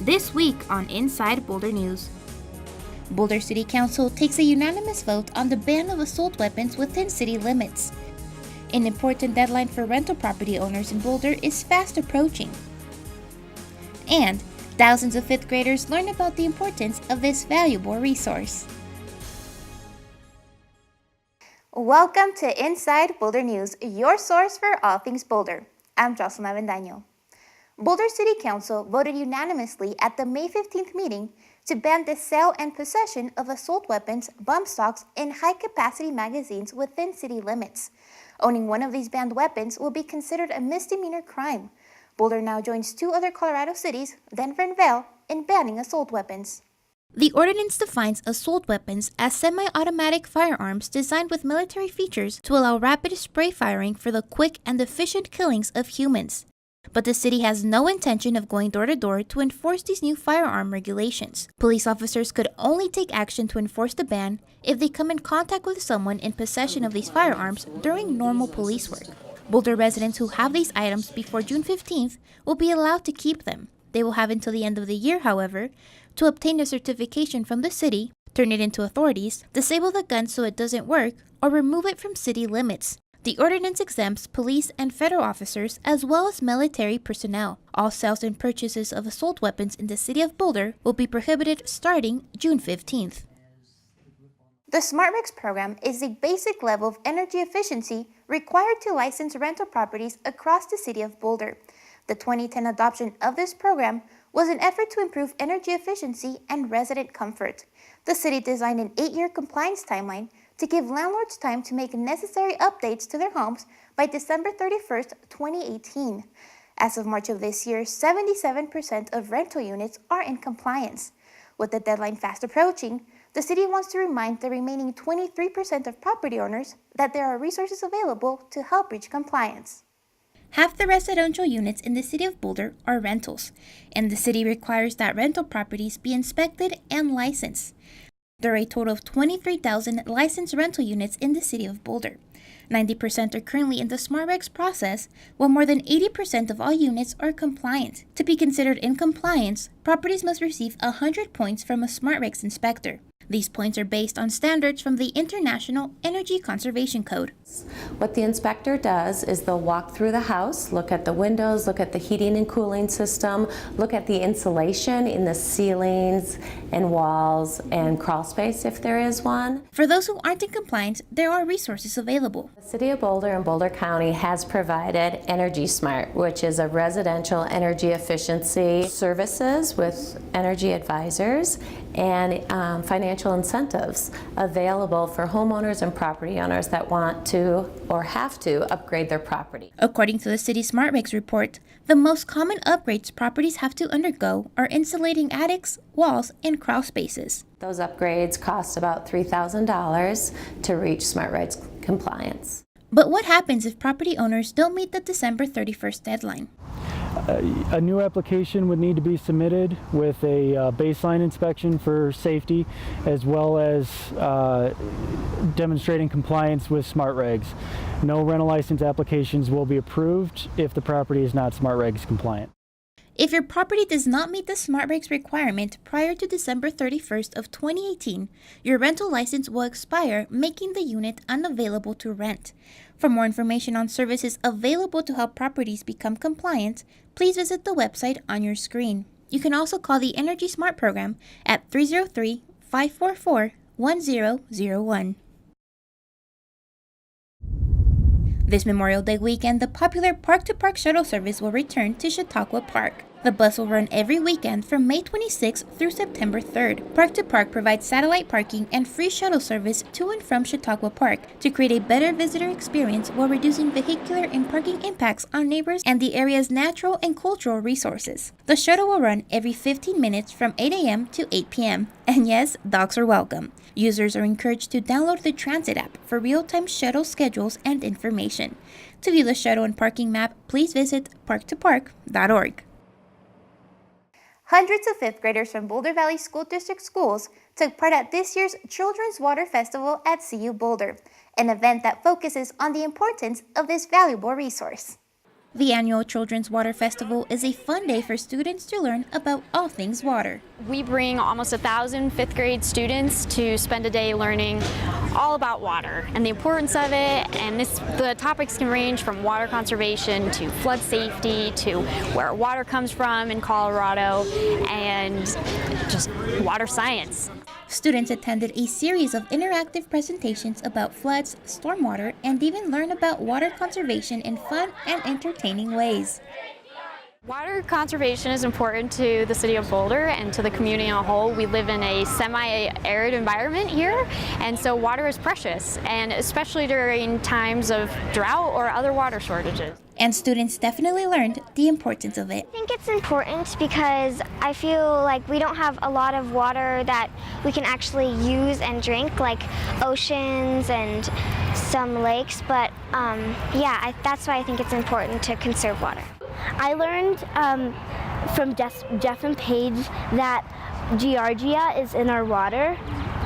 This week on Inside Boulder News. Boulder City Council takes a unanimous vote on the ban of assault weapons within city limits. An important deadline for rental property owners in Boulder is fast approaching. And thousands of fifth graders learn about the importance of this valuable resource. Welcome to Inside Boulder News, your source for all things Boulder. I'm Jocelyn Avendaño. Boulder City Council voted unanimously at the May 15th meeting to ban the sale and possession of assault weapons, bump stocks, and high-capacity magazines within city limits. Owning one of these banned weapons will be considered a misdemeanor crime. Boulder now joins two other Colorado cities, Denver and Vail, in banning assault weapons. The ordinance defines assault weapons as semi-automatic firearms designed with military features to allow rapid spray firing for the quick and efficient killings of humans. But the city has no intention of going door to door to enforce these new firearm regulations. Police officers could only take action to enforce the ban if they come in contact with someone in possession of these firearms during normal police work. Boulder residents who have these items before June 15th will be allowed to keep them. They will have until the end of the year, however, to obtain a certification from the city, turn it into authorities, disable the gun so it doesn't work, or remove it from city limits. The ordinance exempts police and federal officers as well as military personnel. All sales and purchases of assault weapons in the city of Boulder will be prohibited starting June 15th. The SmartRegs program is a basic level of energy efficiency required to license rental properties across the city of Boulder. The 2010 adoption of this program was an effort to improve energy efficiency and resident comfort. The city designed an 8-year compliance timeline to give landlords time to make necessary updates to their homes by December 31st, 2018. As of March of this year, 77% of rental units are in compliance. With the deadline fast approaching, the city wants to remind the remaining 23% of property owners that there are resources available to help reach compliance. Half the residential units in the city of Boulder are rentals, and the city requires that rental properties be inspected and licensed. There are a total of 23,000 licensed rental units in the city of Boulder. 90% are currently in the SmartRegs process, while more than 80% of all units are compliant. To be considered in compliance, properties must receive 100 points from a SmartRegs inspector. These points are based on standards from the International Energy Conservation Code. What the inspector does is they'll walk through the house, look at the windows, look at the heating and cooling system, look at the insulation in the ceilings and walls and crawl space if there is one. For those who aren't in compliance, there are resources available. The City of Boulder and Boulder County has provided Energy Smart, which is a residential energy efficiency services with energy advisors and financial incentives available for homeowners and property owners that want to or have to upgrade their property. According to the City SmartRegs report, the most common upgrades properties have to undergo are insulating attics, walls, and crawl spaces. Those upgrades cost about $3,000 to reach SmartRegs compliance. But what happens if property owners don't meet the December 31st deadline? A new application would need to be submitted with a baseline inspection for safety, as well as demonstrating compliance with SmartRegs. No rental license applications will be approved if the property is not SmartRegs compliant. If your property does not meet the SmartRegs requirement prior to December 31st of 2018, your rental license will expire, making the unit unavailable to rent. For more information on services available to help properties become compliant, please visit the website on your screen. You can also call the Energy Smart program at 303-544-1001. This Memorial Day weekend, the popular Park-to-Park shuttle service will return to Chautauqua Park. The bus will run every weekend from May 26th through September 3rd. Park-to-Park provides satellite parking and free shuttle service to and from Chautauqua Park to create a better visitor experience while reducing vehicular and parking impacts on neighbors and the area's natural and cultural resources. The shuttle will run every 15 minutes from 8 a.m. to 8 p.m. And yes, dogs are welcome. Users are encouraged to download the Transit app for real-time shuttle schedules and information. To view the shuttle and parking map, please visit parktopark.org. Hundreds of fifth graders from Boulder Valley School District schools took part at this year's Children's Water Festival at CU Boulder, an event that focuses on the importance of this valuable resource. The annual Children's Water Festival is a fun day for students to learn about all things water. We bring almost 1,000 fifth grade students to spend a day learning all about water and the importance of it. And the topics can range from water conservation to flood safety to where water comes from in Colorado and just water science. Students attended a series of interactive presentations about floods, stormwater, and even learned about water conservation in fun and entertaining ways. Water conservation is important to the city of Boulder and to the community as a whole. We live in a semi-arid environment here, and so water is precious, and especially during times of drought or other water shortages. And students definitely learned the importance of it. I think it's important because I feel like we don't have a lot of water that we can actually use and drink, like oceans and some lakes, but that's why I think it's important to conserve water. I learned from Jeff and Paige that Giardia is in our water,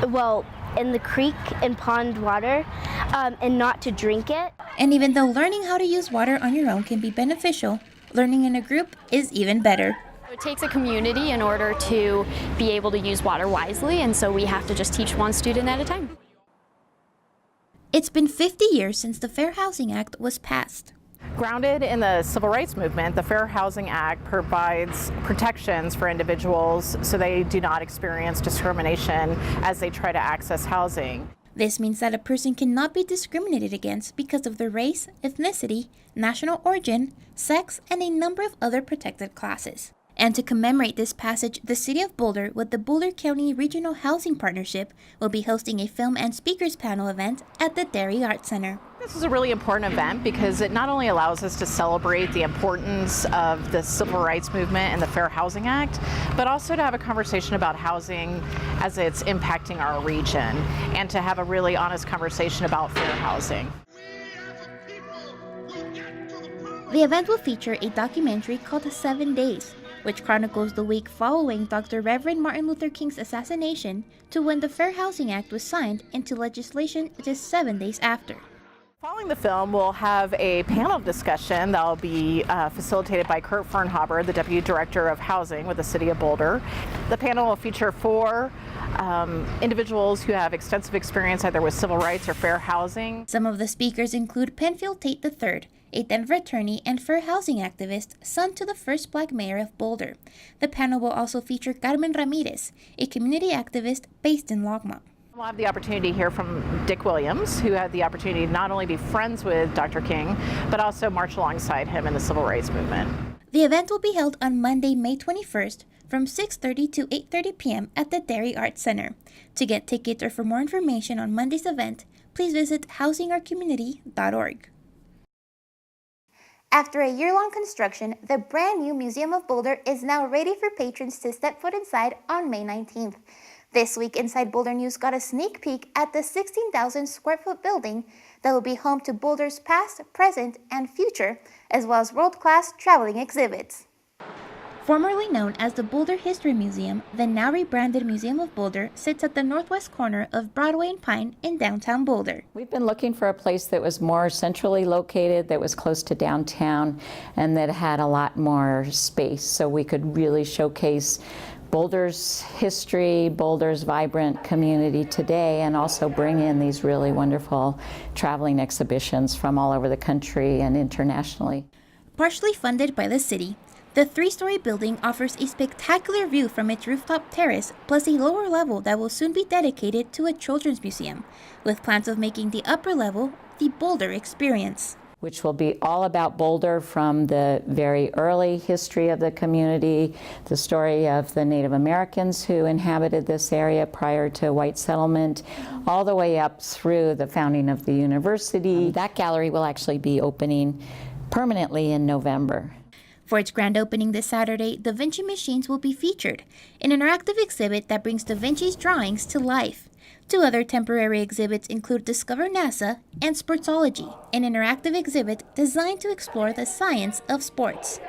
well, in the creek and pond water, and not to drink it. And even though learning how to use water on your own can be beneficial, learning in a group is even better. It takes a community in order to be able to use water wisely, and so we have to just teach one student at a time. It's been 50 years since the Fair Housing Act was passed. Grounded in the Civil Rights Movement, the Fair Housing Act provides protections for individuals so they do not experience discrimination as they try to access housing. This means that a person cannot be discriminated against because of their race, ethnicity, national origin, sex, and a number of other protected classes. And to commemorate this passage, the City of Boulder, with the Boulder County Regional Housing Partnership, will be hosting a film and speakers panel event at the Dairy Arts Center. This is a really important event because it not only allows us to celebrate the importance of the Civil Rights Movement and the Fair Housing Act, but also to have a conversation about housing as it's impacting our region and to have a really honest conversation about fair housing. The event will feature a documentary called 7 Days, which chronicles the week following Dr. Reverend Martin Luther King's assassination to when the Fair Housing Act was signed into legislation just 7 days after. Following the film, we'll have a panel discussion that will be facilitated by Kurt Fernhaber, the Deputy Director of Housing with the City of Boulder. The panel will feature 4 individuals who have extensive experience either with civil rights or fair housing. Some of the speakers include Penfield Tate III, a Denver attorney and fair housing activist, son to the first Black mayor of Boulder. The panel will also feature Carmen Ramirez, a community activist based in Longmont. We'll have the opportunity to hear from Dick Williams, who had the opportunity to not only be friends with Dr. King, but also march alongside him in the civil rights movement. The event will be held on Monday, May 21st from 6:30 to 8:30 p.m. at the Dairy Arts Center. To get tickets or for more information on Monday's event, please visit housingourcommunity.org. After a year-long construction, the brand new Museum of Boulder is now ready for patrons to step foot inside on May 19th. This week, Inside Boulder News got a sneak peek at the 16,000 square foot building that will be home to Boulder's past, present, and future, as well as world-class traveling exhibits. Formerly known as the Boulder History Museum, the now rebranded Museum of Boulder sits at the northwest corner of Broadway and Pine in downtown Boulder. We've been looking for a place that was more centrally located, that was close to downtown, and that had a lot more space so we could really showcase Boulder's history, Boulder's vibrant community today, and also bring in these really wonderful traveling exhibitions from all over the country and internationally. Partially funded by the city, the 3-story building offers a spectacular view from its rooftop terrace, plus a lower level that will soon be dedicated to a children's museum, with plans of making the upper level the Boulder Experience, which will be all about Boulder from the very early history of the community, the story of the Native Americans who inhabited this area prior to white settlement, all the way up through the founding of the university. That gallery will actually be opening permanently in November. For its grand opening this Saturday, Da Vinci machines will be featured, an interactive exhibit that brings Da Vinci's drawings to life. 2 other temporary exhibits include Discover NASA and Sportsology, an interactive exhibit designed to explore the science of sports.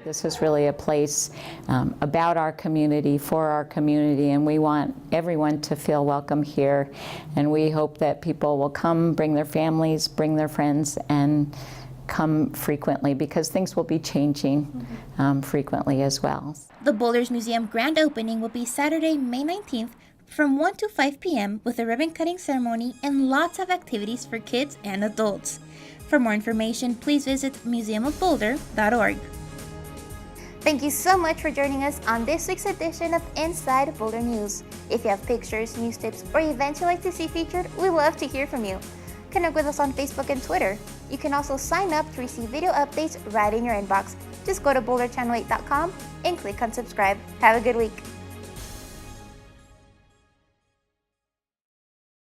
This is really a place about our community, for our community, and we want everyone to feel welcome here. And we hope that people will come, bring their families, bring their friends, and come frequently because things will be changing frequently as well. The Boulders Museum grand opening will be Saturday, May 19th from 1 to 5 p.m. with a ribbon cutting ceremony and lots of activities for kids and adults. For more information, please visit museumofboulder.org. Thank you so much for joining us on this week's edition of Inside Boulder News. If you have pictures, news tips, or events you'd like to see featured, we love to hear from you. Connect with us on Facebook and Twitter. You can also sign up to receive video updates right in your inbox. Just go to boulderchannel8.com and click on subscribe. Have a good week.